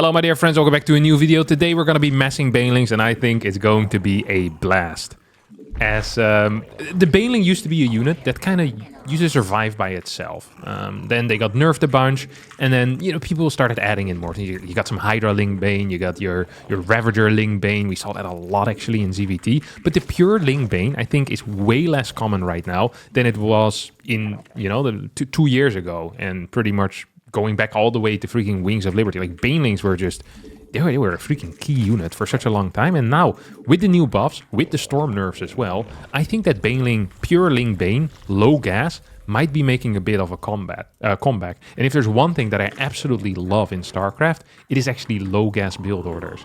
Hello my dear friends, welcome back to a new video. Today we're going to be messing Banelings and I think it's going to be a blast. As the Baneling used to be a unit that kind of used to survive by itself. Then they got nerfed a bunch and then, you know, people started adding in more. You got some Hydra Ling Bane, you got your Ravager Ling Bane. We saw that a lot actually in ZVT. But the pure Ling Bane I think is way less common right now than it was in, you know, two years ago. And pretty much going back all the way to freaking Wings of Liberty. Like, Banelings were just, they were a freaking key unit for such a long time. And now, with the new buffs, with the Storm nerfs as well, I think that Baneling, pure Ling Bane, low gas, might be making a bit of a comeback. And if there's one thing that I absolutely love in StarCraft, it is actually low gas build orders.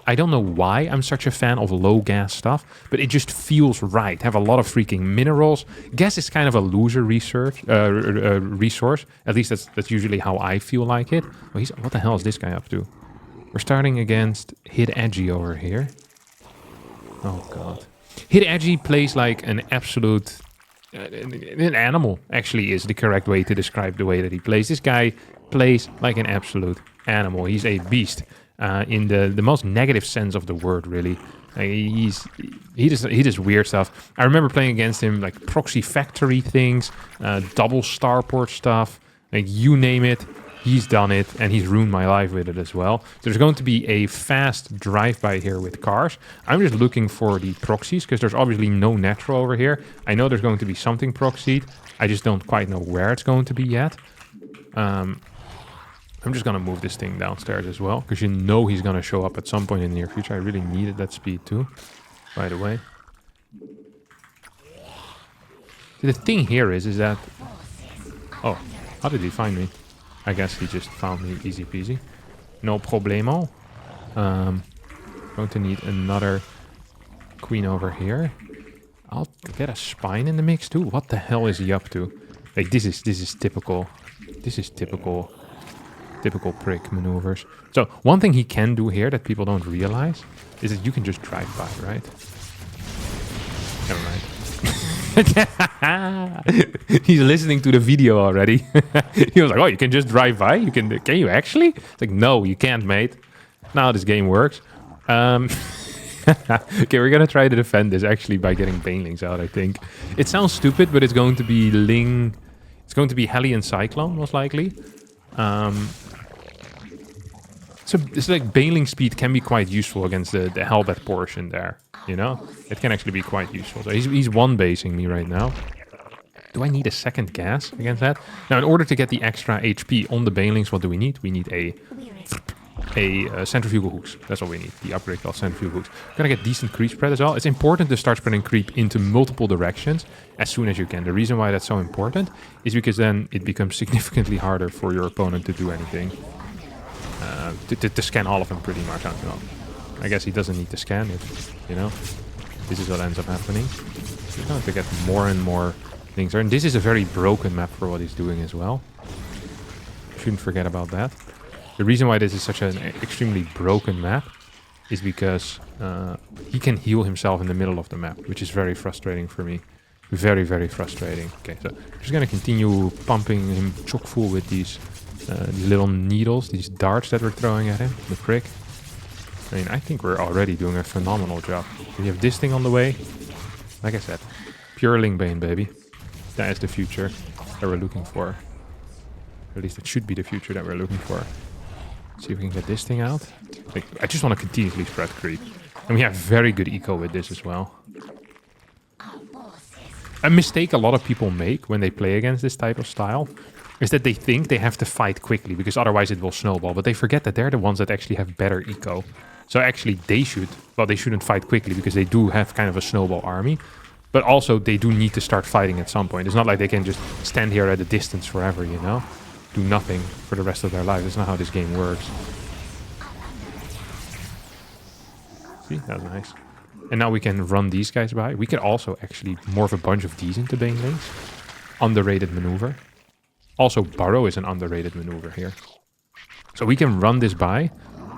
I don't know why I'm such a fan of low gas stuff, but it just feels right. Have a lot of freaking minerals. Gas is kind of a loser resource. At least that's usually how I feel like it. Oh, what the hell is this guy up to? We're starting against Hit Edgy over here. Oh god. Hit Edgy plays like an absolute... an animal, actually, is the correct way to describe the way that he plays. This guy plays like an absolute animal. He's a beast. In the most negative sense of the word, really. He does weird stuff. I remember playing against him, like proxy factory things, double starport stuff, like you name it. He's done it, and he's ruined my life with it as well. There's going to be a fast drive-by here with cars. I'm just looking for the proxies, because there's obviously no natural over here. I know there's going to be something proxied. I just don't quite know where it's going to be yet. I'm just going to move this thing downstairs as well, because you know he's going to show up at some point in the near future. I really needed that speed too, by the way. The thing here is that... Oh, how did he find me? I guess he just found me easy peasy. No problemo. Going to need another queen over here. I'll get a spine in the mix too. What the hell is he up to? Like, this is typical. This is typical prick maneuvers. So one thing he can do here that people don't realize is that you can just drive by, right? Never mind. He's listening to the video already. He was like, oh, you can just drive by? Can you actually? It's like, no, you can't, mate. Now this game works. Okay, we're gonna try to defend this actually by getting Banelings out, I think. It sounds stupid, but it's going to be Ling... It's going to be Hellion Cyclone, most likely. So it's like Baneling speed can be quite useful against the Hellbat portion there, you know? It can actually be quite useful. So he's one-basing me right now. Do I need a second gas against that? Now, in order to get the extra HP on the Banelings, what do we need? We need a centrifugal hooks. That's what we need. The upgrade called centrifugal hooks. We're gonna get decent creep spread as well. It's important to start spreading creep into multiple directions as soon as you can. The reason why that's so important is because then it becomes significantly harder for your opponent to do anything. To scan all of them pretty much. I guess he doesn't need to scan it, you know. This is what ends up happening. He's going to get more and more things. And this is a very broken map for what he's doing as well. Shouldn't forget about that. The reason why this is such an extremely broken map is because he can heal himself in the middle of the map, which is very frustrating for me. Very, very frustrating. Okay, so I'm just going to continue pumping him chock full with these little needles, these darts that we're throwing at him, the prick. I mean, I think we're already doing a phenomenal job. We have this thing on the way. Like I said, pure Ling Bane, baby. That is the future that we're looking for. At least it should be the future that we're looking for. See if we can get this thing out. Like, I just want to continuously spread creep. And we have very good eco with this as well. A mistake a lot of people make when they play against this type of style is that they think they have to fight quickly because otherwise it will snowball. But they forget that they're the ones that actually have better eco. So actually they shouldn't fight quickly because they do have kind of a snowball army. But also they do need to start fighting at some point. It's not like they can just stand here at a distance forever, you know? Do nothing for the rest of their life. That's not how this game works. See, that was nice. And now we can run these guys by. We can also actually morph a bunch of these into Banelings. Underrated maneuver. Also, Burrow is an underrated maneuver here. So we can run this by,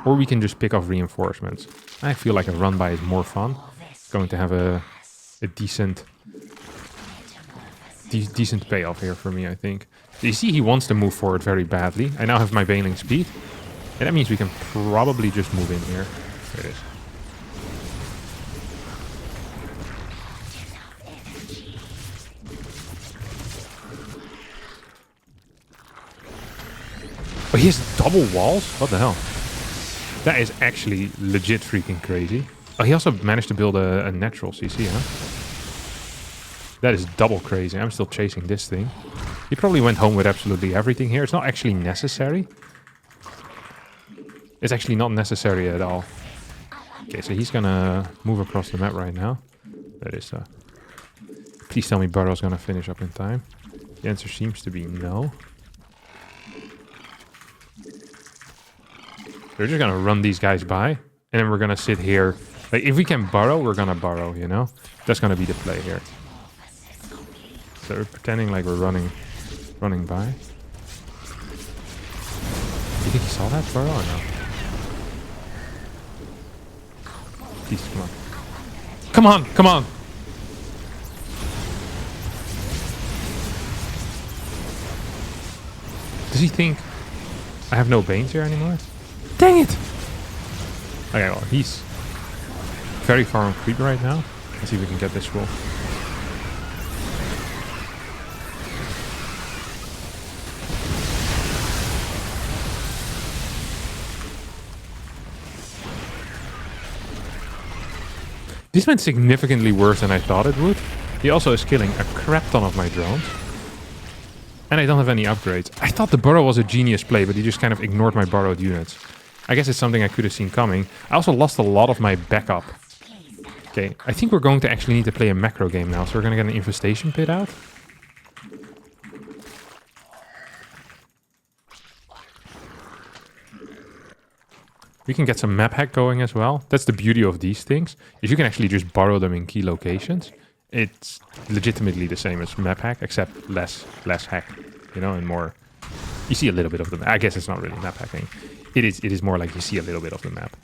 or we can just pick off reinforcements. I feel like a run by is more fun. It's going to have a decent payoff here for me, I think. You see, he wants to move forward very badly. I now have my Baneling speed. And that means we can probably just move in here. There it is. Oh, he has double walls? What the hell? That is actually legit freaking crazy. Oh, he also managed to build a natural CC, huh? That is double crazy. I'm still chasing this thing. He probably went home with absolutely everything here. It's not actually necessary. It's actually not necessary at all. Okay, so he's gonna move across the map right now. That is, please tell me Burrow's gonna finish up in time. The answer seems to be no. We're just gonna run these guys by, and then we're gonna sit here. Like, if we can burrow, we're gonna burrow, you know? That's gonna be the play here. So we're pretending like we're running by. You think he saw that burrow or no? Please, come on. Come on, come on! Does he think I have no Banes here anymore? Dang it! Okay, well, he's very far on creep right now. Let's see if we can get this roll. This went significantly worse than I thought it would. He also is killing a crap ton of my drones. And I don't have any upgrades. I thought the burrow was a genius play, but he just kind of ignored my burrowed units. I guess it's something I could have seen coming. I also lost a lot of my backup. Okay, I think we're going to actually need to play a macro game now, so we're going to get an infestation pit out. We can get some map hack going as well. That's the beauty of these things, is you can actually just borrow them in key locations. It's legitimately the same as map hack, except less hack, you know, and more. You see a little bit of the map. I guess it's not really map hacking. It is more like you see a little bit of the map.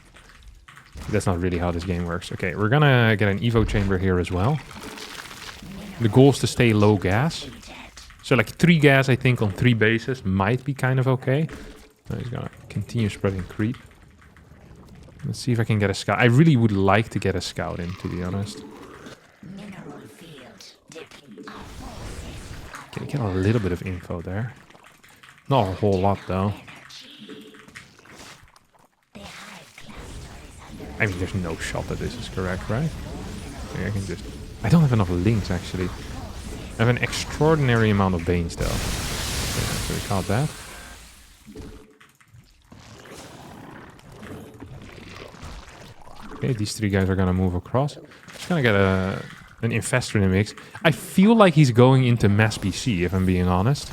That's not really how this game works. Okay, we're gonna get an Evo chamber here as well. The goal is to stay low gas. So like 3 gas, I think, on 3 bases might be kind of okay. Now he's gonna continue spreading creep. Let's see if I can get a scout. I really would like to get a scout in, to be honest. Okay, get a little bit of info there. Not a whole lot, though. I mean, there's no shot that this is correct, right? I can just... I don't have enough links, actually. I have an extraordinary amount of Banes, though. Okay, so we caught that. Okay, these 3 guys are gonna move across. Just gonna get an infestor in the mix. I feel like he's going into mass PC, if I'm being honest.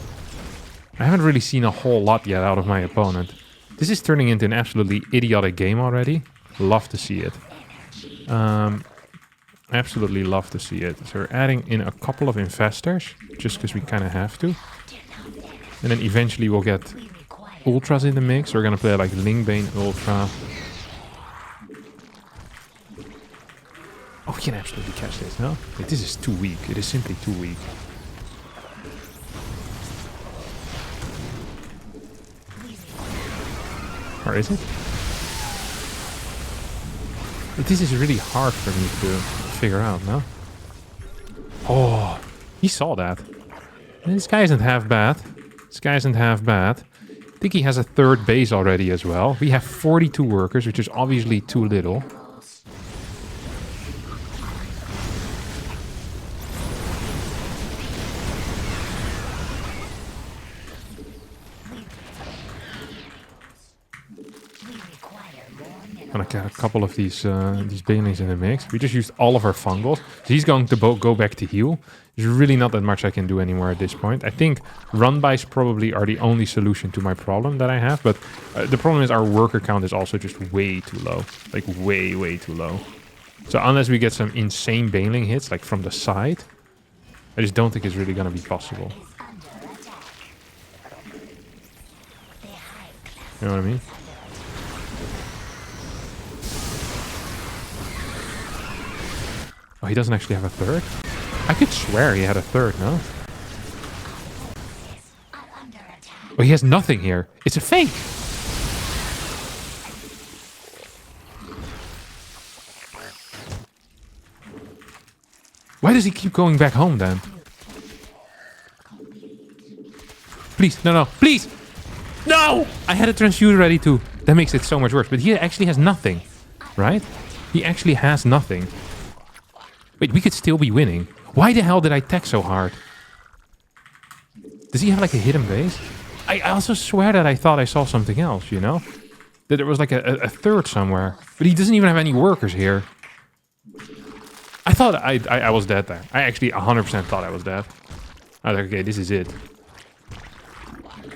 I haven't really seen a whole lot yet out of my opponent. This is turning into an absolutely idiotic game already. Love to see it. Absolutely love to see it. So we're adding in a couple of infestors, just because we kind of have to. And then eventually we'll get ultras in the mix. We're gonna play like Lingbane Ultra. Oh, we can absolutely catch this, no? Wait, this is too weak. It is simply too weak. Or is it? But this is really hard for me to figure out, no? Oh, he saw that. This guy isn't half bad. This guy isn't half bad. I think he has a 3rd base already as well. We have 42 workers, which is obviously too little. Gonna get a couple of these Banelings in the mix. We just used all of our fungals. So he's going to go back to heal. There's really not that much I can do anymore at this point. I think run-bys probably are the only solution to my problem that I have. But the problem is our worker count is also just way too low. Like way too low. So unless we get some insane Baneling hits, like from the side, I just don't think it's really gonna be possible. You know what I mean? Oh, he doesn't actually have a 3rd? I could swear he had a 3rd, no? Oh, he has nothing here. It's a fake! Why does he keep going back home then? Please, no, please! No! I had a transfuser ready too. That makes it so much worse. But he actually has nothing, right? He actually has nothing. Wait, we could still be winning. Why the hell did I tech so hard? Does he have like a hidden base? I also swear that I thought I saw something else, you know? That there was like a third somewhere. But he doesn't even have any workers here. I thought I was dead there. I actually 100% thought I was dead. I was like, okay, this is it.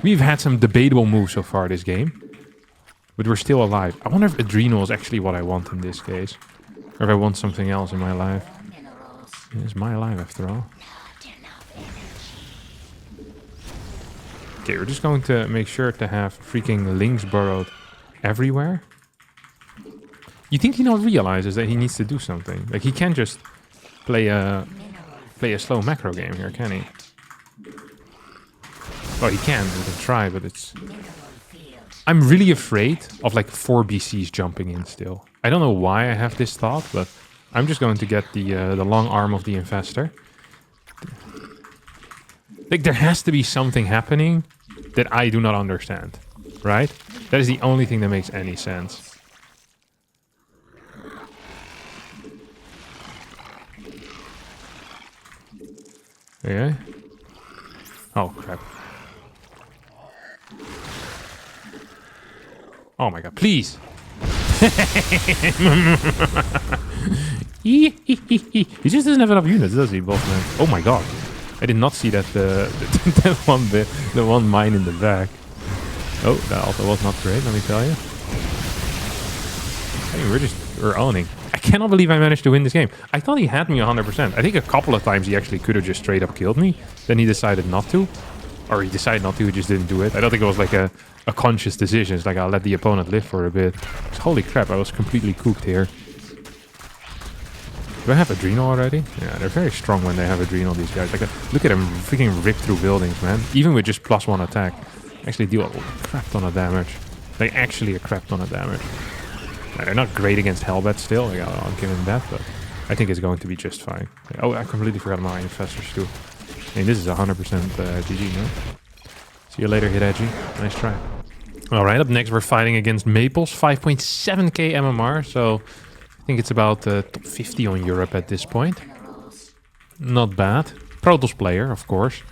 We've had some debatable moves so far this game. But we're still alive. I wonder if Adrenal is actually what I want in this case. Or if I want something else in my life. It's my life after all. Okay, we're just going to make sure to have freaking links burrowed everywhere. You think he not realizes that he needs to do something? Like, he can't just play a slow macro game here, can he? Well, he can try, but it's... I'm really afraid of like 4 BCs jumping in still. I don't know why I have this thought, but I'm just going to get the long arm of the infestor. Like, there has to be something happening that I do not understand, right? That is the only thing that makes any sense. Okay. Oh, crap. Oh my god, please! He just doesn't have enough units, does he, Bossman? Oh my god. I did not see that the one mine in the back. Oh, that also was not great, let me tell you. Hey, we're owning. I cannot believe I managed to win this game. I thought he had me 100%. I think a couple of times he actually could have just straight up killed me. Then he decided not to. Or he decided not to, he just didn't do it. I don't think it was like a conscious decision. It's like, I'll let the opponent live for a bit. Holy crap, I was completely cooked here. Do I have Adrenal already? Yeah, they're very strong when they have Adrenal, these guys. Like, look at them freaking rip through buildings, man. Even with just +1 attack. Actually deal a crap ton of damage. Like, actually a crap ton of damage. They're not great against Hellbat still. Like, I'll give him that, but I think it's going to be just fine. Oh, I completely forgot my infestors too. I mean, this is 100% GG, no? See you later, Hideji. Nice try. Alright, up next we're fighting against Maples. 5.7k MMR, so I think it's about top 50 on Europe at this point. Not bad. Protoss player, of course.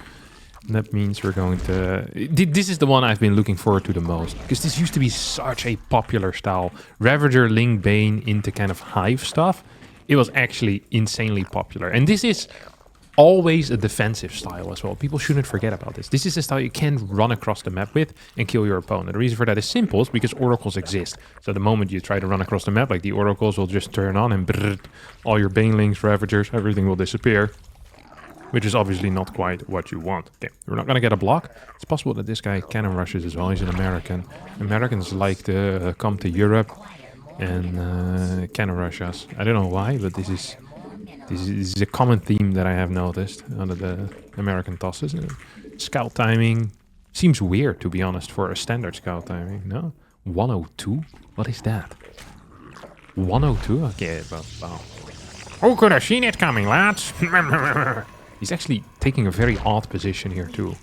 And that means we're going to... This is the one I've been looking forward to the most. Because this used to be such a popular style. Ravager, Ling, Bane into kind of Hive stuff. It was actually insanely popular. And this is always a defensive style as well. People shouldn't forget about this. This is a style you can run across the map with and kill your opponent. The reason for that is simple. It's because oracles exist. So the moment you try to run across the map, like the oracles will just turn on and brrr, all your Banelings, Ravagers, everything will disappear. Which is obviously not quite what you want. Okay, we're not going to get a block. It's possible that this guy cannon rushes as well. He's an American. Americans like to come to Europe and cannon rush us. I don't know why, but this is a common theme that I have noticed under the American tosses. Scout timing seems weird, to be honest, for a standard scout timing. No? 102? What is that? 102? Okay, well, wow. Who could have seen it coming, lads? He's actually taking a very odd position here, too.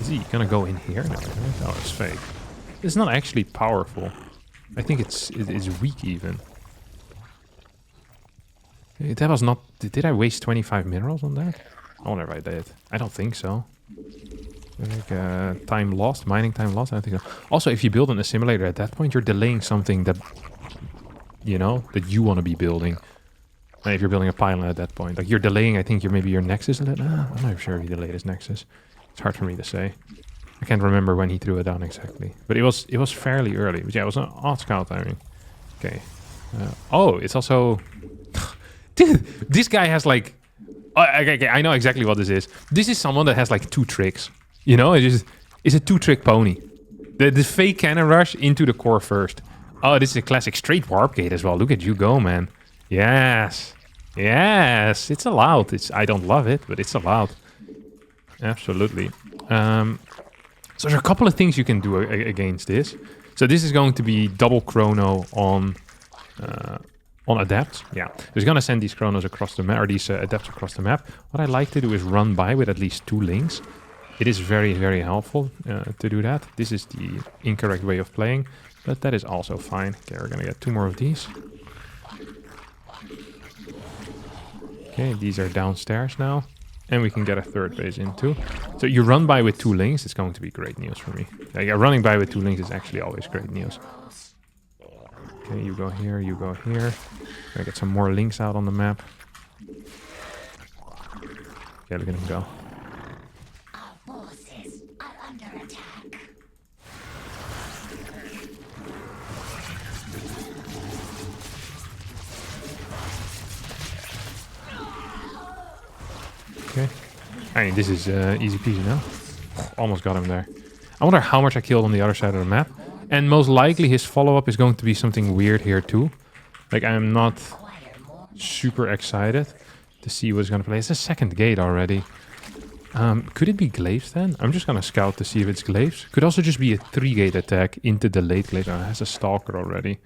Is he gonna go in here? No, oh, it's fake. It's not actually powerful. I think it's weak even. That was not... Did I waste 25 minerals on that? I wonder if I did. I don't think so. Like time lost, mining time lost. I think so. Also, if you build an assimilator at that point, you're delaying something that, you know, that you want to be building. And if you're building a pylon at that point, like you're delaying, I think maybe your nexus. I'm not sure if he delayed his nexus. It's hard for me to say. I can't remember when he threw it down exactly, but it was fairly early. But yeah, it was an odd scout timing. Okay. Oh, it's also, dude. This guy has like, okay, I know exactly what this is. This is someone that has like 2 tricks. You know, it's a 2-trick pony. The fake cannon rush into the core first. Oh, this is a classic straight warp gate as well. Look at you go, man. Yes. Yes. It's allowed. I don't love it, but it's allowed. Absolutely. So there's a couple of things you can do against this. So this is going to be double chrono on adepts. Yeah, so he's gonna send these chronos across the map, or these adepts across the map. What I like to do is run by with at least 2 links. It is very, very helpful to do that. This is the incorrect way of playing, but that is also fine. Okay, we're gonna get 2 more of these. Okay, these are downstairs now. And we can get a 3rd base in too. So you run by with 2 links, it's going to be great news for me. Like, running by with 2 links is actually always great news. Okay, you go here, you go here. Gonna get some more links out on the map. Yeah, look at him go. Our forces are under attack. Okay. I mean, this is easy peasy now. Almost got him there. I wonder how much I killed on the other side of the map. And most likely his follow-up is going to be something weird here too. Like, I'm not super excited to see what's going to play. It's a 2nd gate already. Could it be glaives then? I'm just going to scout to see if it's glaives. Could also just be a 3-gate attack into the late glaives. Oh, it has a stalker already.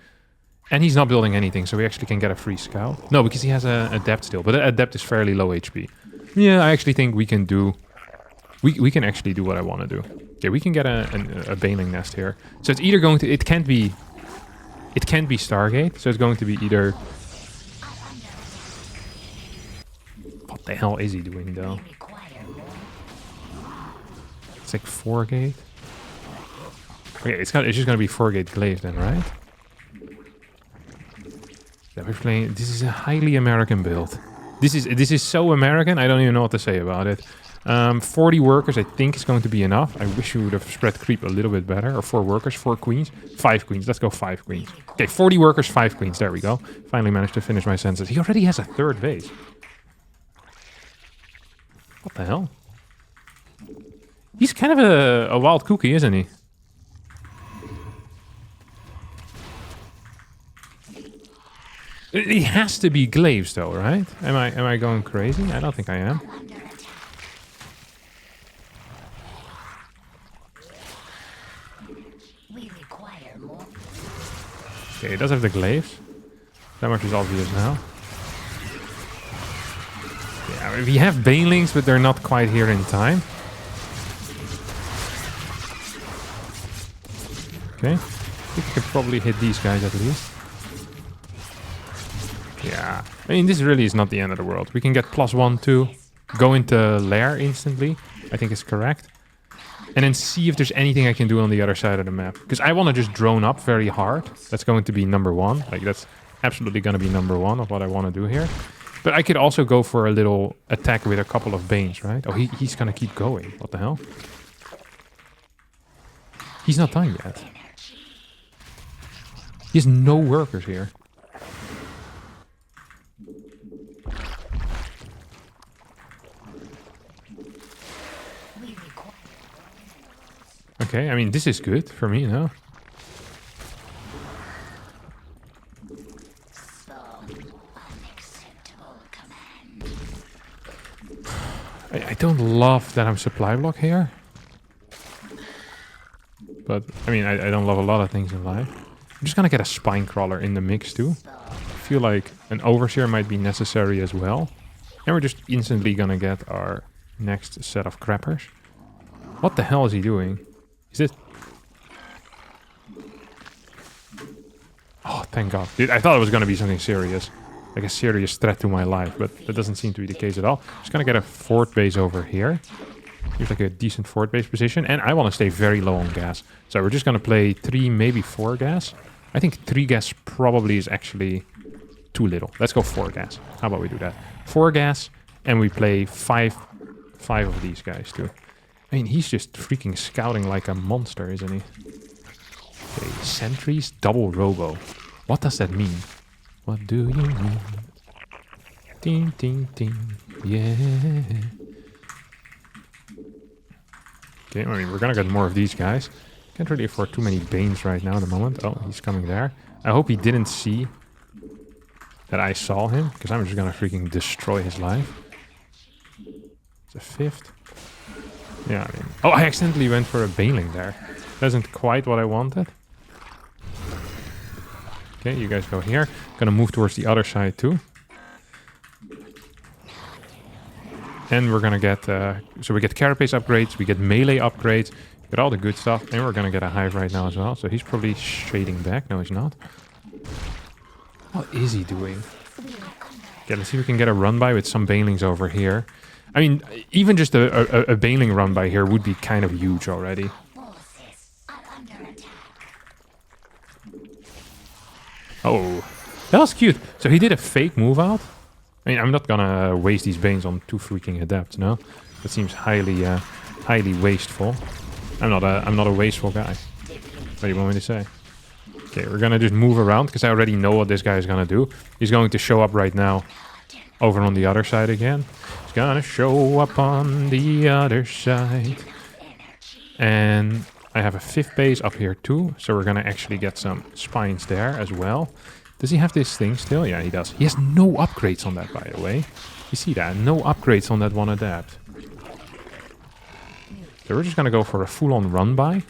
And he's not building anything, so we actually can get a free scout. No, because he has a adept still. But the adept is fairly low HP. Yeah, I actually think we can do... We can actually do what I want to do. Yeah, we can get a Baneling nest here. So it's either going to... It can't be Stargate. So it's going to be either... What the hell is he doing though? It's like 4-gate. Okay, it's just going to be 4-gate glaive then, right? Yeah, we're playing... This is a highly American build. This is so American, I don't even know what to say about it. 40 workers, I think, is going to be enough. I wish we would have spread creep a little bit better. Or 4 workers, 4 queens. 5 queens, let's go 5 queens. Okay, 40 workers, 5 queens, there we go. Finally managed to finish my sentences. He already has a 3rd base. What the hell? He's kind of a wild cookie, isn't he? It has to be glaives though, right? Am I going crazy? I don't think I am. Okay, it does have the glaives. That much is obvious now. Yeah, we have Banelings, but they're not quite here in time. Okay, I think we could probably hit these guys at least. Yeah, I mean, this really is not the end of the world. We can get +1, 2, go into lair instantly, I think is correct. And then see if there's anything I can do on the other side of the map. Because I want to just drone up very hard. That's going to be number 1. Like, that's absolutely going to be number 1 of what I want to do here. But I could also go for a little attack with a couple of Banes, right? Oh, he's going to keep going. What the hell? He's not done yet. He has no workers here. Okay, I mean, this is good for me, no? I don't love that I'm supply block here. But, I mean, I don't love a lot of things in life. I'm just gonna get a spine crawler in the mix too. I feel like an overseer might be necessary as well. And we're just instantly gonna get our next set of crappers. What the hell is he doing? Is it... Oh, thank God. Dude, I thought it was gonna be something serious. Like a serious threat to my life, but that doesn't seem to be the case at all. Just gonna get a fort base over here. Here's like a decent fort base position. And I want to stay very low on gas. So we're just gonna play 3, maybe 4 gas. I think 3 gas probably is actually too little. Let's go 4 gas. How about we do that? 4 gas, and we play 5 of these guys too. I mean, he's just freaking scouting like a monster, isn't he? Okay, sentries, double robo. What does that mean? What do you mean? Ding, ding, ding. Yeah. Okay, I mean, we're gonna get more of these guys. Can't really afford too many Banes right now at the moment. Oh, he's coming there. I hope he didn't see that I saw him, because I'm just gonna freaking destroy his life. It's a 5th. Yeah, I mean... Oh, I accidentally went for a Baneling there. Isn't quite what I wanted. Okay, you guys go here. Gonna move towards the other side too. And we're gonna get... so we get carapace upgrades, we get melee upgrades, get all the good stuff, and we're gonna get a hive right now as well. So he's probably shading back. No, he's not. What is he doing? Okay, let's see if we can get a run by with some Banelings over here. I mean, even just a Baneling run by here would be kind of huge already. Oh, that was cute. So he did a fake move out. I mean, I'm not gonna waste these Banes on 2 freaking adepts, no? That seems highly, highly wasteful. I'm not a wasteful guy. What do you want me to say? Okay, we're gonna just move around because I already know what this guy is gonna do. He's going to show up right now over on the other side again. He's gonna show up on the other side. And I have a 5th base up here too, so we're gonna actually get some spines there as well. Does he have this thing still? Yeah, he does. He has no upgrades on that, by the way. You see that? No upgrades on that one adapt. So we're just gonna go for a full-on run by.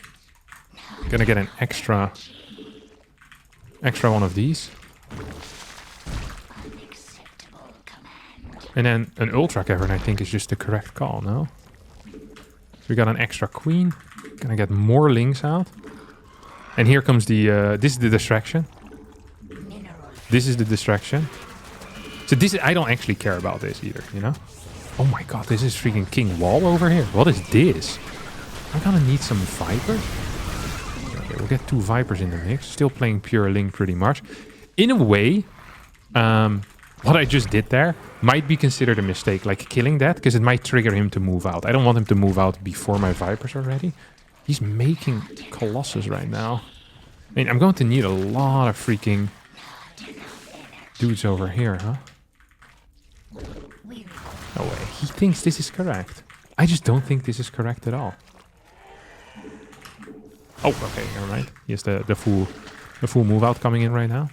Gonna get an extra one of these. And then an Ultra Cavern, I think, is just the correct call, no? We got an extra queen. Gonna get more links out. And here comes the... this is the distraction. This is the distraction. So this is... I don't actually care about this either, you know? Oh my god, this is freaking King Wall over here. What is this? I'm gonna need some Vipers. Okay, we'll get 2 Vipers in the mix. Still playing pure Link pretty much. In a way, what I just did there might be considered a mistake, like killing that, because it might trigger him to move out. I don't want him to move out before my Vipers are ready. He's making Colossus right now. I mean, I'm going to need a lot of freaking dudes over here, huh? No way. He thinks this is correct. I just don't think this is correct at all. Oh, okay, never mind. He has the full move out coming in right now.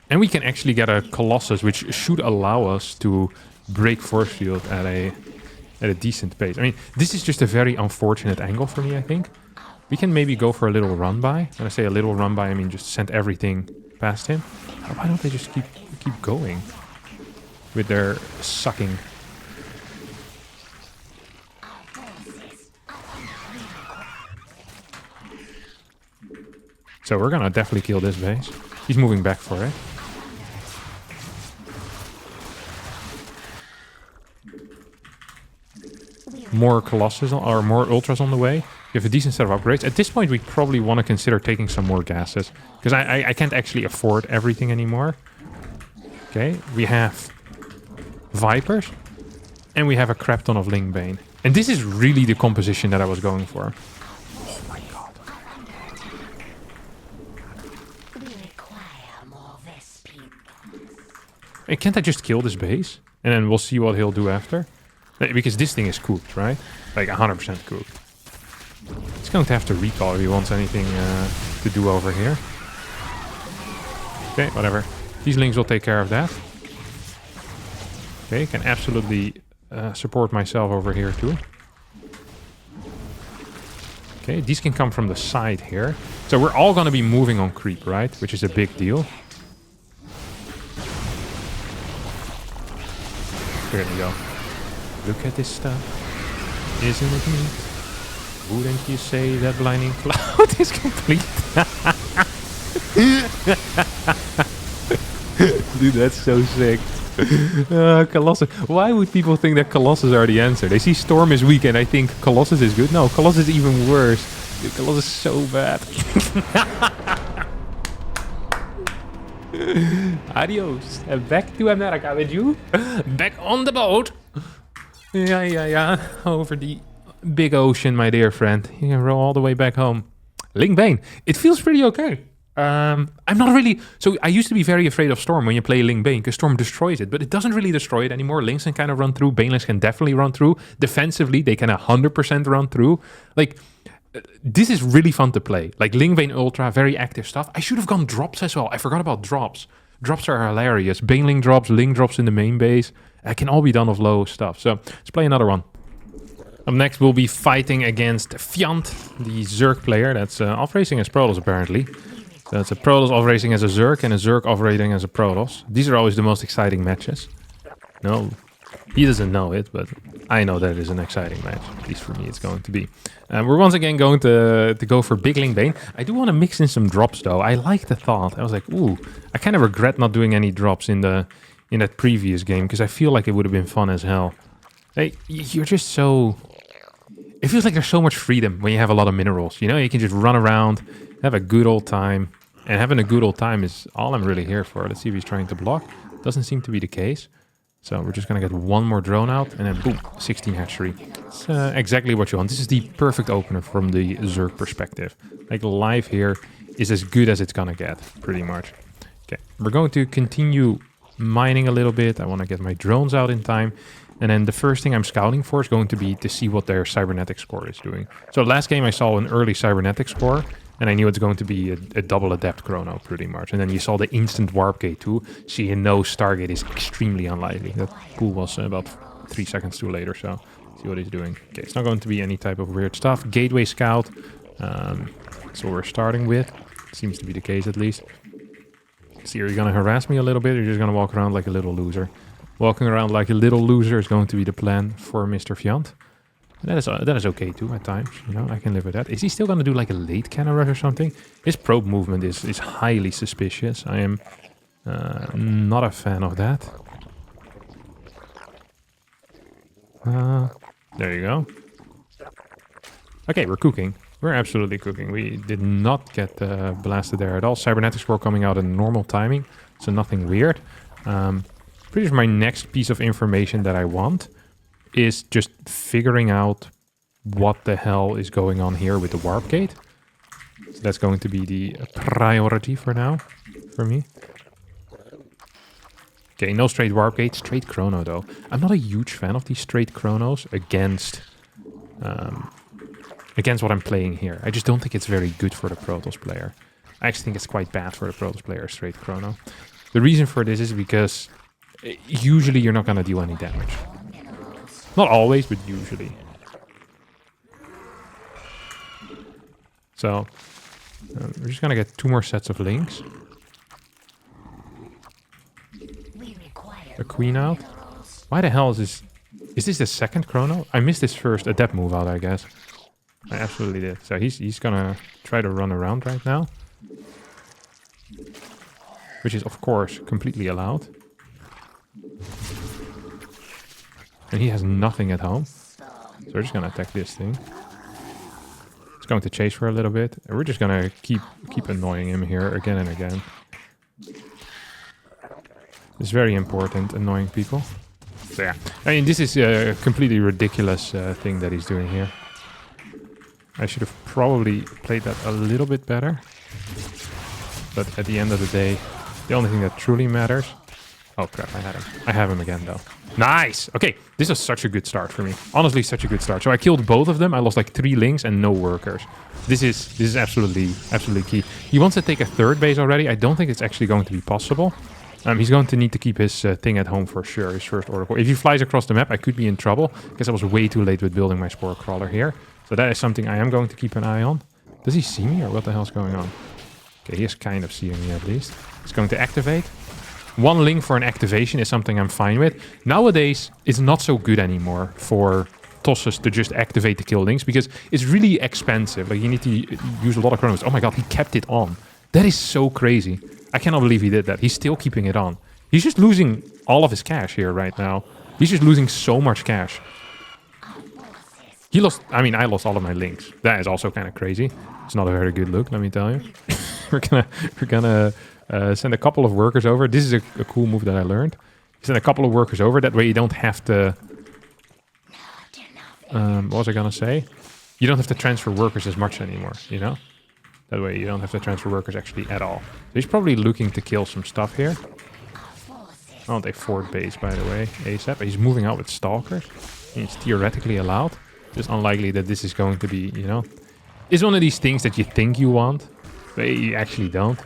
And we can actually get a Colossus, which should allow us to break force field at a decent pace. I mean, this is just a very unfortunate angle for me, I think. We can maybe go for a little run by. When I say a little run by, I mean just send everything past him. Why don't they just keep going with their sucking? So we're gonna definitely kill this base. He's moving back for it. More Colossus or more Ultras on the way. You have a decent set of upgrades. At this point, we probably want to consider taking some more gases. Because I can't actually afford everything anymore. Okay, we have Vipers. And we have a crap ton of Lingbane. And this is really the composition that I was going for. Oh my god. Hey, can't I just kill this base? And then we'll see what he'll do after? Because this thing is cooked, right? Like 100% cooked. He's going to have to recall if he wants anything to do over here. Okay, whatever. These links will take care of that. Okay, can absolutely support myself over here too. Okay, these can come from the side here. So we're all going to be moving on creep, right? Which is a big deal. There we go. Look at this stuff. Isn't it neat? Wouldn't you say that blinding cloud is complete? Dude, that's so sick. Colossus. Why would people think that Colossus are the answer? They see Storm is weak and I think Colossus is good. No, Colossus is even worse. Dude, Colossus is so bad. Adios. Back to America with you. Back on the boat. Yeah. Over the big ocean, my dear friend. You can row all the way back home. Lingbane. It feels pretty okay. I'm not really... So I used to be very afraid of Storm when you play Lingbane, because Storm destroys it, but it doesn't really destroy it anymore. Links can kind of run through. Banelings can definitely run through. Defensively, they can 100% run through. Like, this is really fun to play. Like, Lingbane Ultra, very active stuff. I should have gone drops as well. I forgot about drops. Drops are hilarious. Baneling drops, Link drops in the main base. It can all be done with low stuff. So let's play another one. Up next, we'll be fighting against Fiant, the Zerg player. That's off-racing as Protoss, apparently. So it's a Protoss off-racing as a Zerg and a Zerg off-racing as a Protoss. These are always the most exciting matches. No, he doesn't know it, but I know that it is an exciting match. At least for me, it's going to be. We're once again going to go for Bigling Bane. I do want to mix in some drops, though. I like the thought. I was like, ooh, I kind of regret not doing any drops in that previous game, because I feel like it would have been fun as hell. Hey, you're just so... It feels like there's so much freedom when you have a lot of minerals. You know, you can just run around, have a good old time. And having a good old time is all I'm really here for. Let's see if he's trying to block. Doesn't seem to be the case. So we're just going to get one more drone out. And then boom, 16 hatchery. It's exactly what you want. This is the perfect opener from the Zerg perspective. Like live here is as good as it's going to get, pretty much. Okay, we're going to continue mining a little bit. I want to get my drones out in time. And then the first thing I'm scouting for is going to be to see what their cybernetic score is doing. So last game I saw an early cybernetic score, and I knew it's going to be a double adept chrono pretty much. And then you saw the instant warp gate too, so you know Stargate is extremely unlikely. That pool was about 3 seconds too late or so. See what he's doing. Okay, it's not going to be any type of weird stuff. Gateway scout, so we're starting with. Seems to be the case at least. See, are you going to harass me a little bit, or are you just going to walk around like a little loser? Walking around like a little loser is going to be the plan for Mr. Fiant. That is okay too at times, you know, I can live with that. Is he still going to do like a late cannon rush or something? His probe movement is highly suspicious. I am not a fan of that. There you go. Okay, we're cooking. We're absolutely cooking. We did not get blasted there at all. Cybernetics were coming out in normal timing, so nothing weird. Pretty much my next piece of information that I want is just figuring out what the hell is going on here with the warp gate. So that's going to be the priority for now, for me. Okay, no straight warp gate, straight chrono though. I'm not a huge fan of these straight chronos against what I'm playing here. I just don't think it's very good for the Protoss player. I actually think it's quite bad for the Protoss player, straight chrono. The reason for this is because usually you're not going to deal any damage. Not always, but usually. So, we're just going to get 2 more sets of links. A queen out. Why the hell is this? Is this the second chrono? I missed this first adept move out, I guess. I absolutely did. So he's going to try to run around right now. Which is, of course, completely allowed. And he has nothing at home. So we're just going to attack this thing. It's going to chase for a little bit. And we're just going to keep annoying him here again and again. It's very important, annoying people. So yeah, I mean, this is a completely ridiculous thing that he's doing here. I should have probably played that a little bit better. But at the end of the day, the only thing that truly matters... Oh crap, I had him. I have him again though. Nice! Okay, this was such a good start for me. Honestly, such a good start. So I killed both of them. I lost like 3 links and no workers. This is absolutely key. He wants to take a 3rd base already. I don't think it's actually going to be possible. He's going to need to keep his thing at home for sure, his first order core. If he flies across the map, I could be in trouble, because I was way too late with building my spore crawler here. So that is something I am going to keep an eye on. Does he see me, or what the hell's going on? Okay, he is kind of seeing me at least. He's going to activate. 1 link for an activation is something I'm fine with. Nowadays, it's not so good anymore for tosses to just activate the kill links, because it's really expensive. Like, you need to use a lot of chronos. Oh my god, he kept it on. That is so crazy. I cannot believe he did that. He's still keeping it on. He's just losing all of his cash here right now. He's just losing so much cash. He lost... I mean, I lost all of my links. That is also kind of crazy. It's not a very good look, let me tell you. we're gonna send a couple of workers over. This is a cool move that I learned. Send a couple of workers over. That way you don't have to... what was I gonna say? You don't have to transfer workers as much anymore, you know? That way you don't have to transfer workers actually at all. So he's probably looking to kill some stuff here. I want a 4th base, by the way, ASAP. He's moving out with stalkers. It's theoretically allowed. It's unlikely that this is going to be, you know... It's one of these things that you think you want, but you actually don't.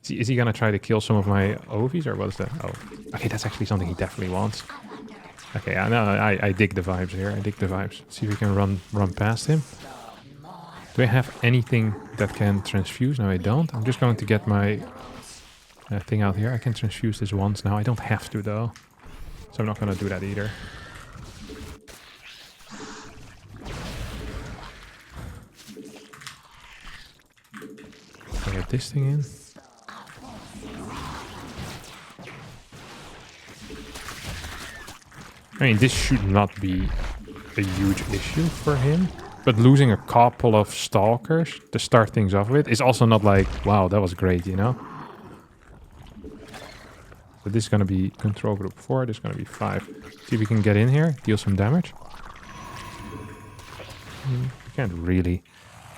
Is he going to try to kill some of my OVs, or what is that? Oh, okay, that's actually something he definitely wants. Okay, I know. I dig the vibes here. I dig the vibes. See if we can run past him. Do I have anything that can transfuse? No, I don't. I'm just going to get my thing out here. I can transfuse this once now. I don't have to, though. So I'm not going to do that either. I'll get this thing in. I mean, this should not be a huge issue for him. But losing a couple of stalkers to start things off with is also not like, wow, that was great, you know? So this is going to be control group 4. This is going to be 5. See if we can get in here, deal some damage. We can't really.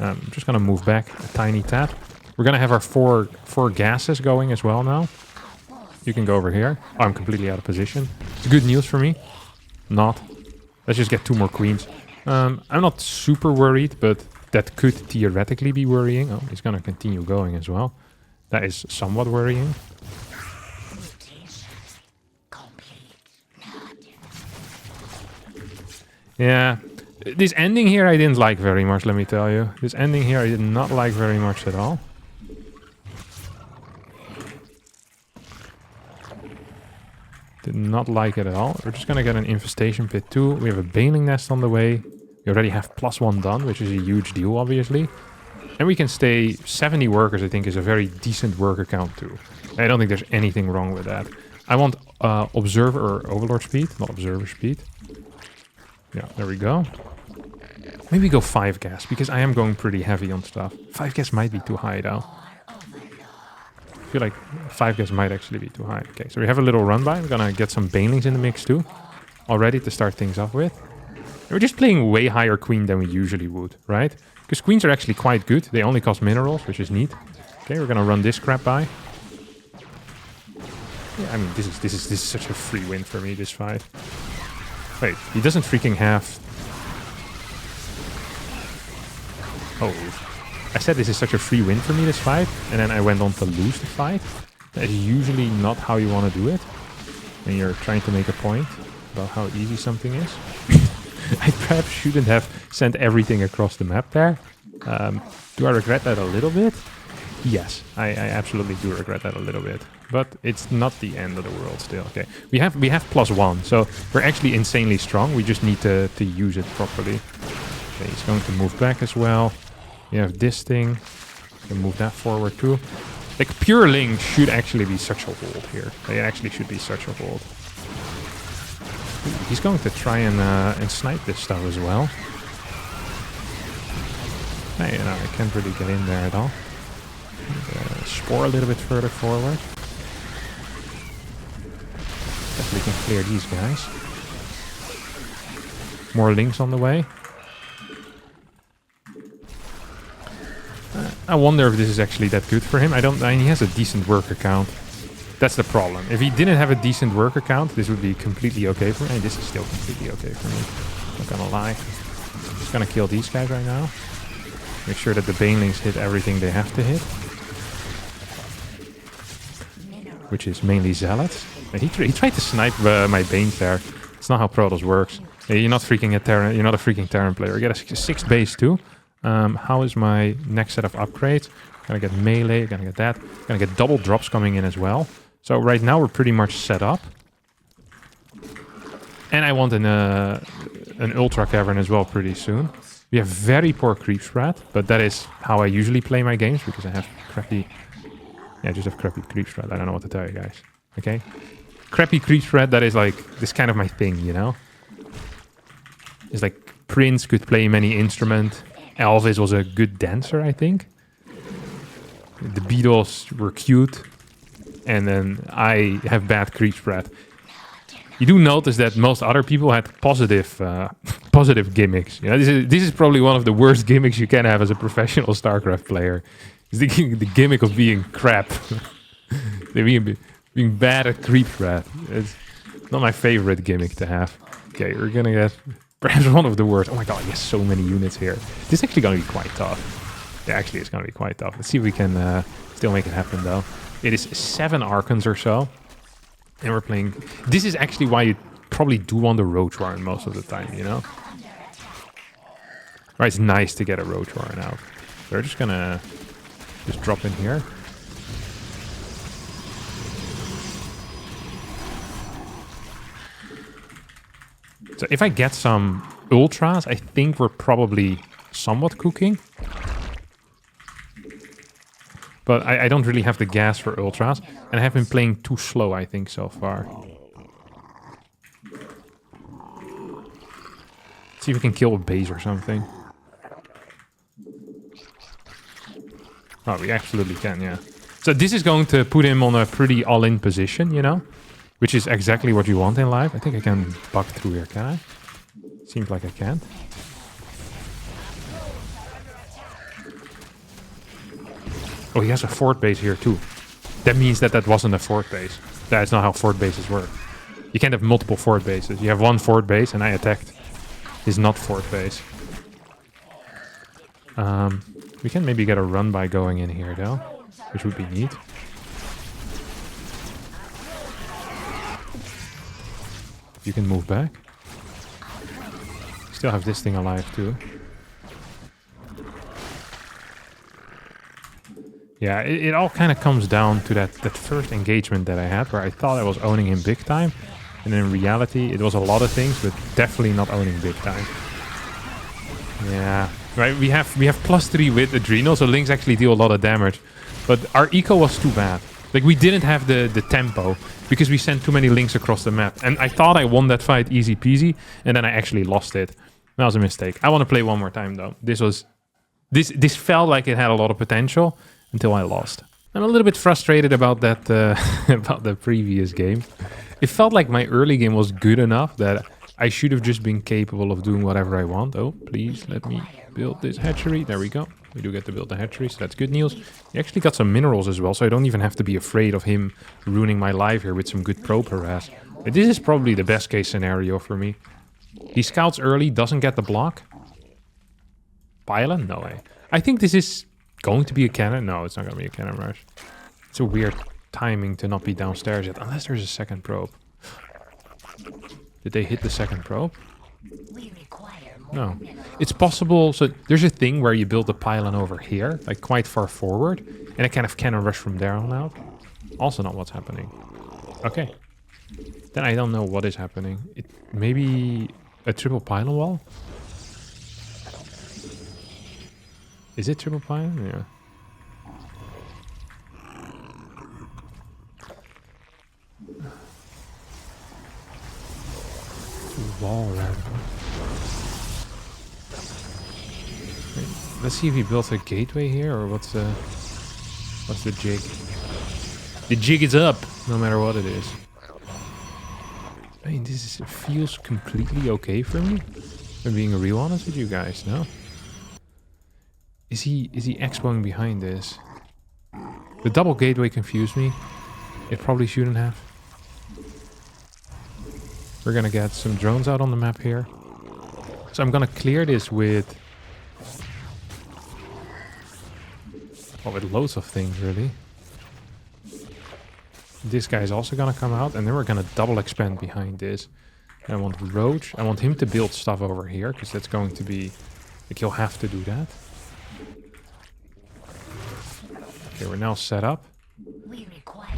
I'm just going to move back a tiny tad. We're going to have our four gases going as well now. You can go over here. Oh, I'm completely out of position. It's good news for me. Not. Let's just get 2 more queens. I'm not super worried, but that could theoretically be worrying. Oh, he's going to continue going as well. That is somewhat worrying. Yeah. This ending here I didn't like very much, let me tell you. This ending here I did not like very much at all. Did not like it at all. We're just going to get an infestation pit too. We have a baneling nest on the way. We already have +1 done, which is a huge deal, obviously. And we can stay 70 workers, I think, is a very decent worker count too. I don't think there's anything wrong with that. I want observer or overlord speed, not observer speed. Yeah, there we go. Maybe go 5 gas, because I am going pretty heavy on stuff. 5 gas might be too high, though. I feel like 5 gas might actually be too high. Okay, so we have a little run by. We're gonna get some banelings in the mix too. Already to start things off with. And we're just playing way higher queen than we usually would, right? Because queens are actually quite good. They only cost minerals, which is neat. Okay, we're gonna run this crap by. Yeah, I mean, this is such a free win for me, this fight. Wait, he doesn't freaking have... Oh, I said this is such a free win for me, this fight, and then I went on to lose the fight. That is usually not how you want to do it. When you're trying to make a point about how easy something is. I perhaps shouldn't have sent everything across the map there. Do I regret that a little bit? Yes, I absolutely do regret that a little bit. But it's not the end of the world still. Okay, we have +1, so we're actually insanely strong. We just need to use it properly. Okay, he's going to move back as well. We have this thing. We can move that forward too. Like, Pure Ling should actually be such a hold here. It actually should be such a hold. Ooh, he's going to try and snipe this stuff as well. Hey, no, I can't really get in there at all. Spore a little bit further forward. Definitely can clear these guys. More links on the way. I wonder if this is actually that good for him. I mean, he has a decent worker count. That's the problem. If he didn't have a decent worker count, this would be completely okay for me. And this is still completely okay for me. Not gonna lie. Just gonna kill these guys right now. Make sure that the banelings hit everything they have to hit. Which is mainly zealots. He tried to snipe my banes there. It's not how Protoss works. You're not freaking a Terran. You're not a freaking Terran player. You get a 6 base too. How is my next set of upgrades? Gonna get melee. Gonna get that. Gonna get double drops coming in as well. So right now we're pretty much set up. And I want an ultra cavern as well pretty soon. We have very poor creep spread, but that is how I usually play my games because I have crappy... Yeah, I just have crappy creep spread. I don't know what to tell you guys. Okay? Crappy creep spread, that is like... This kind of my thing, you know? It's like Prince could play many instruments. Elvis was a good dancer, I think. The Beatles were cute. And then I have bad creep spread. You do notice that most other people had positive gimmicks. You know, this is probably one of the worst gimmicks you can have as a professional StarCraft player. It's the gimmick of being crap. being bad at creep spread. It's not my favorite gimmick to have. Okay, we're gonna get perhaps one of the worst. Oh my god, yes, so many units here. This is actually gonna be quite tough. Yeah, actually, it's gonna be quite tough. Let's see if we can still make it happen, though. It is 7 Archons or so. And we're playing... This is actually why you probably do want a Roach Warren most of the time, you know? Right, it's nice to get a Roach Warren out. They're just gonna just drop in here. So if I get some ultras, I think we're probably somewhat cooking. But I don't really have the gas for ultras. And I have been playing too slow, I think, so far. See if we can kill a base or something. Oh, we absolutely can, yeah. So this is going to put him on a pretty all-in position, you know? Which is exactly what you want in life. I think I can bug through here, can I? Seems like I can't. Oh, he has a fort base here too. That means that that wasn't a fort base. That's not how fort bases work. You can't have multiple fort bases. You have one fort base and I attacked his not fort base. We can maybe get a run by going in here though, which would be neat. You can move back. Still have this thing alive too. Yeah, it all kind of comes down to that first engagement that I had where I thought I was owning him big time. And in reality, it was a lot of things, but definitely not owning big time. Yeah, right. We have +3 with Adrenal, so Links actually deal a lot of damage. But our eco was too bad. Like, we didn't have the tempo because we sent too many Links across the map. And I thought I won that fight easy peasy, and then I actually lost it. That was a mistake. I want to play one more time, though. This felt like it had a lot of potential until I lost. I'm a little bit frustrated about that, about the previous game. It felt like my early game was good enough that I should have just been capable of doing whatever I want. Oh, please let me build this hatchery. There we go. We do get to build the hatchery, so that's good news. He actually got some minerals as well, so I don't even have to be afraid of him ruining my life here with some good probe harass. But this is probably the best case scenario for me. He scouts early, doesn't get the block. Pylon? No way. I think this is going to be a cannon. No, it's not going to be a cannon rush. It's a weird timing to not be downstairs yet, unless there's a second probe. Did they hit the second probe? No. It's possible. So there's a thing where you build a pylon over here, like quite far forward, and a kind of cannon rush from there on out. Also not what's happening. Okay. Then I don't know what is happening. Maybe a triple pylon wall? Is it triple pylon? Yeah. Wall rather. Let's see if he built a gateway here, or what's the jig? The jig is up, no matter what it is. I mean, feels completely okay for me. If I'm being real honest with you guys, no? Is he expoing behind this? The double gateway confused me. It probably shouldn't have. We're gonna get some drones out on the map here. So I'm gonna clear this with... well, with loads of things, really. This guy is also gonna come out, and then we're gonna double expand behind this. And I want Roach. I want him to build stuff over here, because that's going to be... like, you'll have to do that. Okay, we're now set up.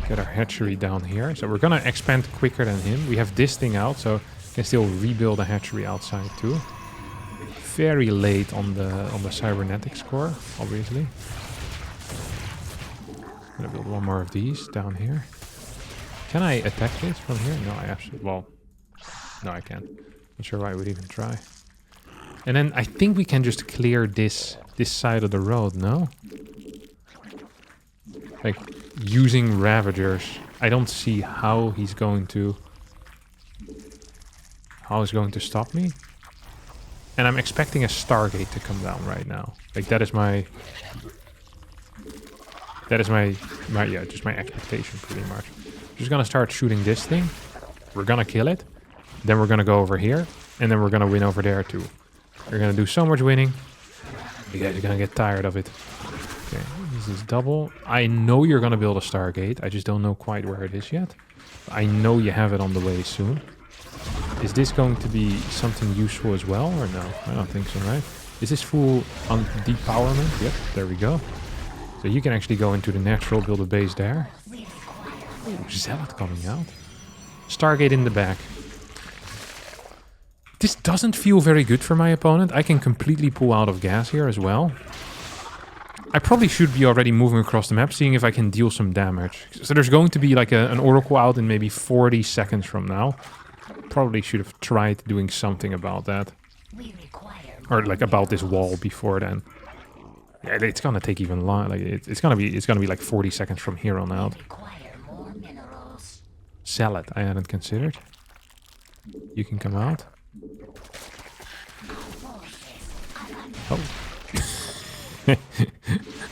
Get our hatchery down here. So we're gonna expand quicker than him. We have this thing out, so we can still rebuild a hatchery outside too. Very late on the cybernetics core, obviously. I'm gonna build one more of these down here. Can I attack this from here? No, I absolutely... well, no, I can't. Not sure why I would even try. And then I think we can just clear this side of the road, no? Like, using Ravagers. I don't see how he's going to... how he's going to stop me. And I'm expecting a Stargate to come down right now. Like, that is my... that is my yeah, just my expectation, pretty much. Just gonna start shooting this thing. We're gonna kill it. Then we're gonna go over here. And then we're gonna win over there, too. We're gonna do so much winning. You guys are gonna get tired of it. Okay, this is double. I know you're gonna build a Stargate. I just don't know quite where it is yet. I know you have it on the way soon. Is this going to be something useful as well, or no? I don't think so, right? Is this full on depowerment? Yep, there we go. So you can actually go into the natural, build a base there. Ooh, Zealot coming out. Stargate in the back. This doesn't feel very good for my opponent. I can completely pull out of gas here as well. I probably should be already moving across the map, seeing if I can deal some damage. So there's going to be like an Oracle out in maybe 40 seconds from now. Probably should have tried doing something about that. Or like about this wall before then. Yeah, it's gonna take even long. Like it's gonna be like 40 seconds from here on out. Salad, I hadn't considered. You can come out. Oh.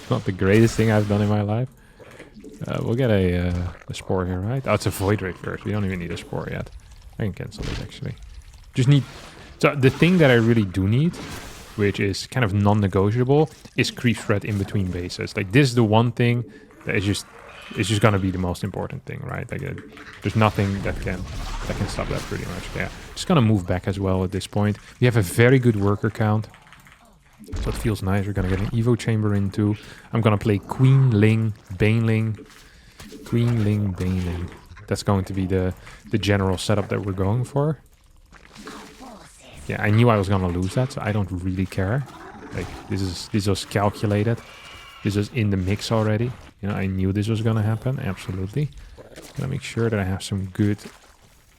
Not the greatest thing I've done in my life. We'll get a spore here, right? Oh, it's a void ray first. We don't even need a spore yet. I can cancel this actually. Just need... So the thing that I really do need, which is kind of non-negotiable, is creep spread in between bases. Like this is the one thing that is just... It's just gonna be the most important thing, right? Like there's nothing that can stop that pretty much. Yeah, just gonna move back as well at this point. We have a very good worker count, so it feels nice. We're gonna get an Evo chamber in too. I'm gonna play Queen Ling Baneling, Queen Ling Baneling. That's going to be the general setup that we're going for. Yeah, I knew I was gonna lose that, so I don't really care. Like this was calculated. This was in the mix already. You know, I knew this was gonna happen, absolutely. Gotta make sure that I have some good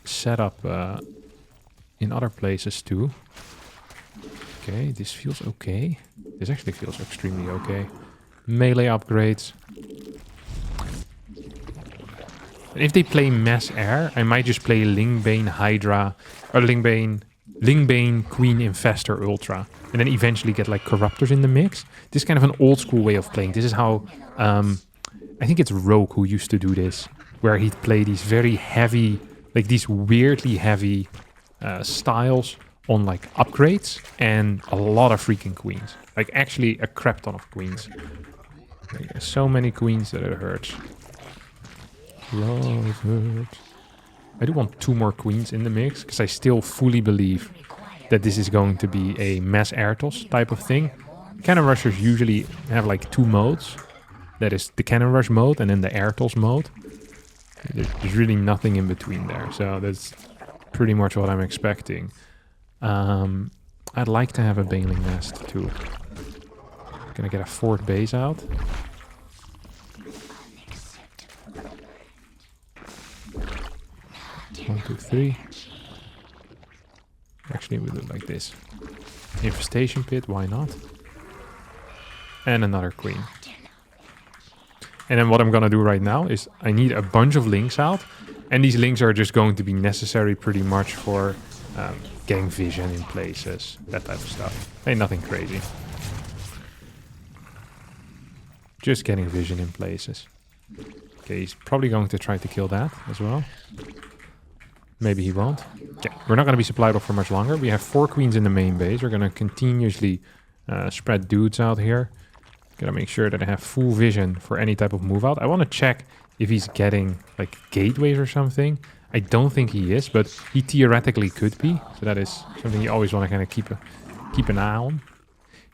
setup in other places too. Okay, this feels okay. This actually feels extremely okay. Melee upgrades. And if they play Mass Air, I might just play Lingbane Hydra, or Lingbane Queen Infestor Ultra. And then eventually get like Corruptors in the mix. This is kind of an old school way of playing. This is how... I think it's Rogue who used to do this, where he'd play these very heavy, like these weirdly heavy styles on like upgrades and a lot of freaking queens. Like actually a crap ton of queens. Like, so many queens that it hurts. Love hurts. I do want 2 more queens in the mix, because I still fully believe that this is going to be a mass air toss type of thing. Cannon rushers usually have like 2 modes. That is the cannon rush mode and then the air toss mode. There's really nothing in between there. So that's pretty much what I'm expecting. I'd like to have a Baneling nest too. Gonna get a 4th base out. One, two, three. Actually, we do it like this. Infestation pit, why not? And another queen. And then what I'm gonna do right now is I need a bunch of links out. And these links are just going to be necessary pretty much for getting vision in places. That type of stuff. Ain't nothing crazy. Just getting vision in places. Okay, he's probably going to try to kill that as well. Maybe he won't. Okay, we're not going to be supplied off for much longer. We have 4 queens in the main base. We're going to continuously spread dudes out here. Gotta make sure that I have full vision for any type of move out. I want to check if he's getting like gateways or something. I don't think he is, but he theoretically could be. So that is something you always want to kind of keep an eye on.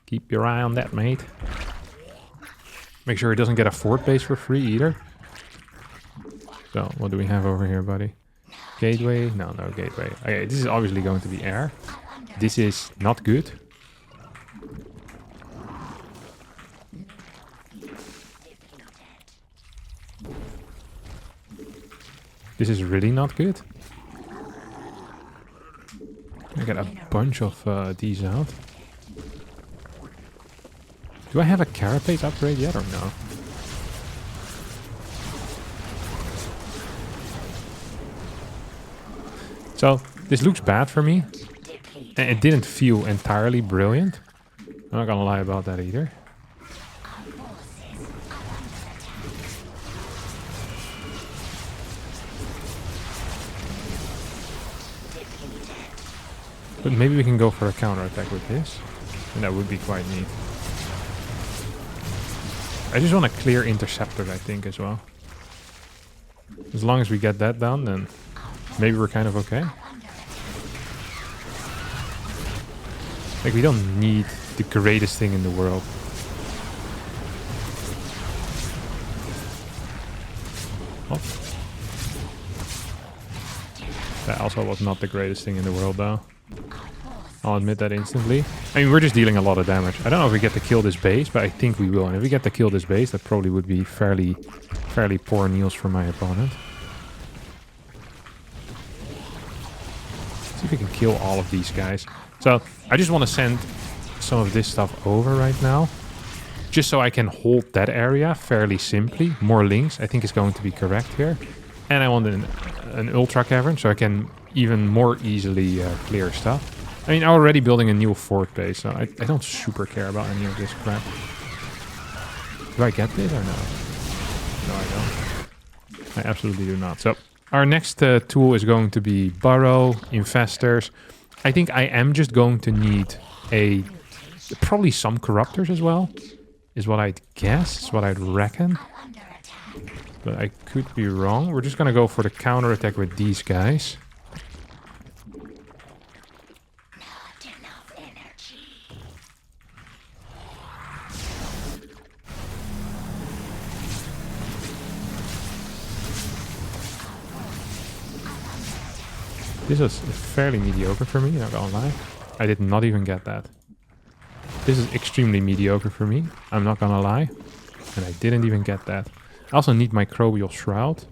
Keep your eye on that, mate. Make sure he doesn't get a 4th base for free either. So what do we have over here, buddy? Gateway? No gateway. Okay, this is obviously going to be air. This is not good. This is really not good. I got a bunch of these out. Do I have a carapace upgrade yet or no? So, this looks bad for me. And it didn't feel entirely brilliant. I'm not gonna lie about that either. But maybe we can go for a counterattack with this. And that would be quite neat. I just want to clear interceptors, I think, as well. As long as we get that done, then maybe we're kind of okay. Like, we don't need the greatest thing in the world. Oh. That also was not the greatest thing in the world, though. I'll admit that instantly. I mean, we're just dealing a lot of damage. I don't know if we get to kill this base, but I think we will. And if we get to kill this base, that probably would be fairly poor Niels for my opponent. See if we can kill all of these guys. So, I just want to send some of this stuff over right now. Just so I can hold that area fairly simply. More links, I think is going to be correct here. And I want an Ultra Cavern, so I can even more easily clear stuff. I mean, I'm already building a new fort base, so I don't super care about any of this crap. Do I get this or no? No, I don't. I absolutely do not. So, our next tool is going to be Burrow, Infestors. I think I am just going to need probably some Corruptors as well. Is what I'd guess, is what I'd reckon. But I could be wrong. We're just going to go for the counter attack with these guys. This was fairly mediocre for me, not gonna lie. I did not even get that. This is extremely mediocre for me, I'm not gonna lie. And I didn't even get that. I also need Microbial Shroud.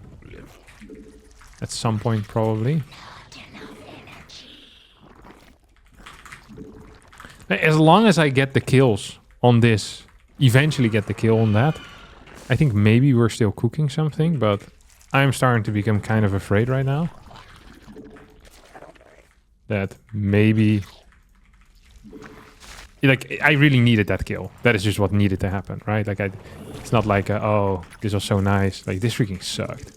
At some point, probably. As long as I get the kills on this, eventually get the kill on that, I think maybe we're still cooking something, but I'm starting to become kind of afraid right now. That maybe... Like, I really needed that kill. That is just what needed to happen, right? Like, it's not like, oh, this was so nice. Like, this freaking sucked.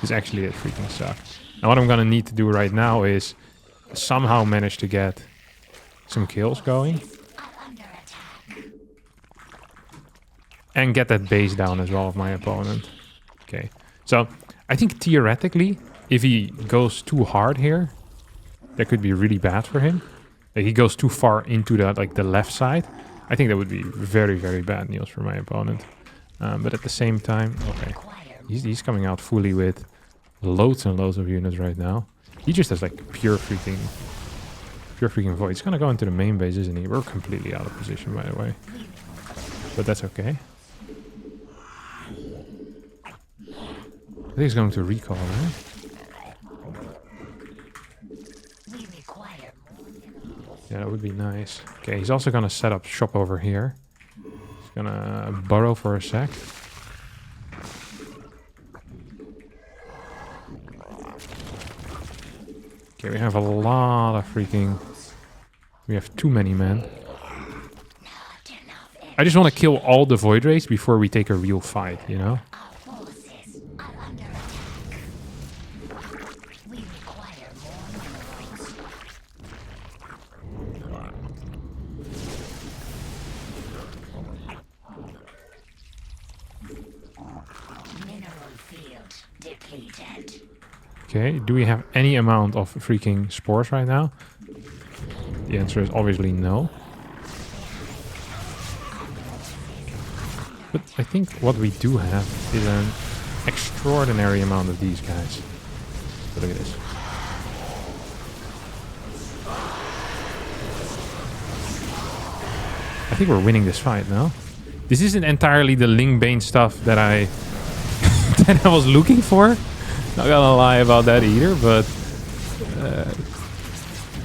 This actually did freaking suck. And what I'm gonna need to do right now is somehow manage to get some kills going. And get that base down as well of my opponent. Okay. So, I think theoretically, if he goes too hard here, that could be really bad for him. Like, he goes too far into the left side. I think that would be very, very bad news for my opponent. But at the same time, okay. He's coming out fully with loads and loads of units right now. He just has like pure freaking void. He's gonna go into the main base, isn't he? We're completely out of position, by the way. But that's okay. I think he's going to recall, right? Yeah, that would be nice. Okay, he's also gonna set up shop over here. He's gonna burrow for a sec. Okay, we have a lot of freaking... We have too many men. I just want to kill all the Void Rays before we take a real fight, you know? Okay, do we have any amount of freaking spores right now? The answer is obviously no. But I think what we do have is an extraordinary amount of these guys. So look at this. I think we're winning this fight, no? This isn't entirely the Lingbane stuff that I that I was looking for. Not gonna lie about that either, but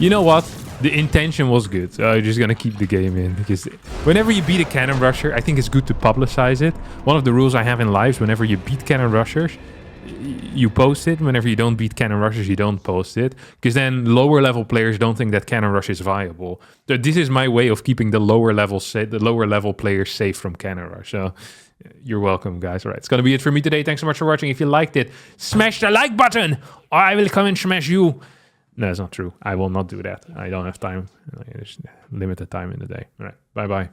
you know what? The intention was good. So I'm just gonna keep the game in, because whenever you beat a cannon rusher, I think it's good to publicize it. One of the rules I have in lives: whenever you beat cannon rushers, you post it. Whenever you don't beat cannon rushers, you don't post it, because then lower level players don't think that cannon rush is viable. So this is my way of keeping the lower level players safe from cannon rush. So you're welcome, guys. All right, it's gonna be it for me today. Thanks so much for watching. If you liked it, smash the like button, or I will come and smash you. No, that's not true. I will not do that. I don't have time. There's limited time in the day. All right, bye-bye.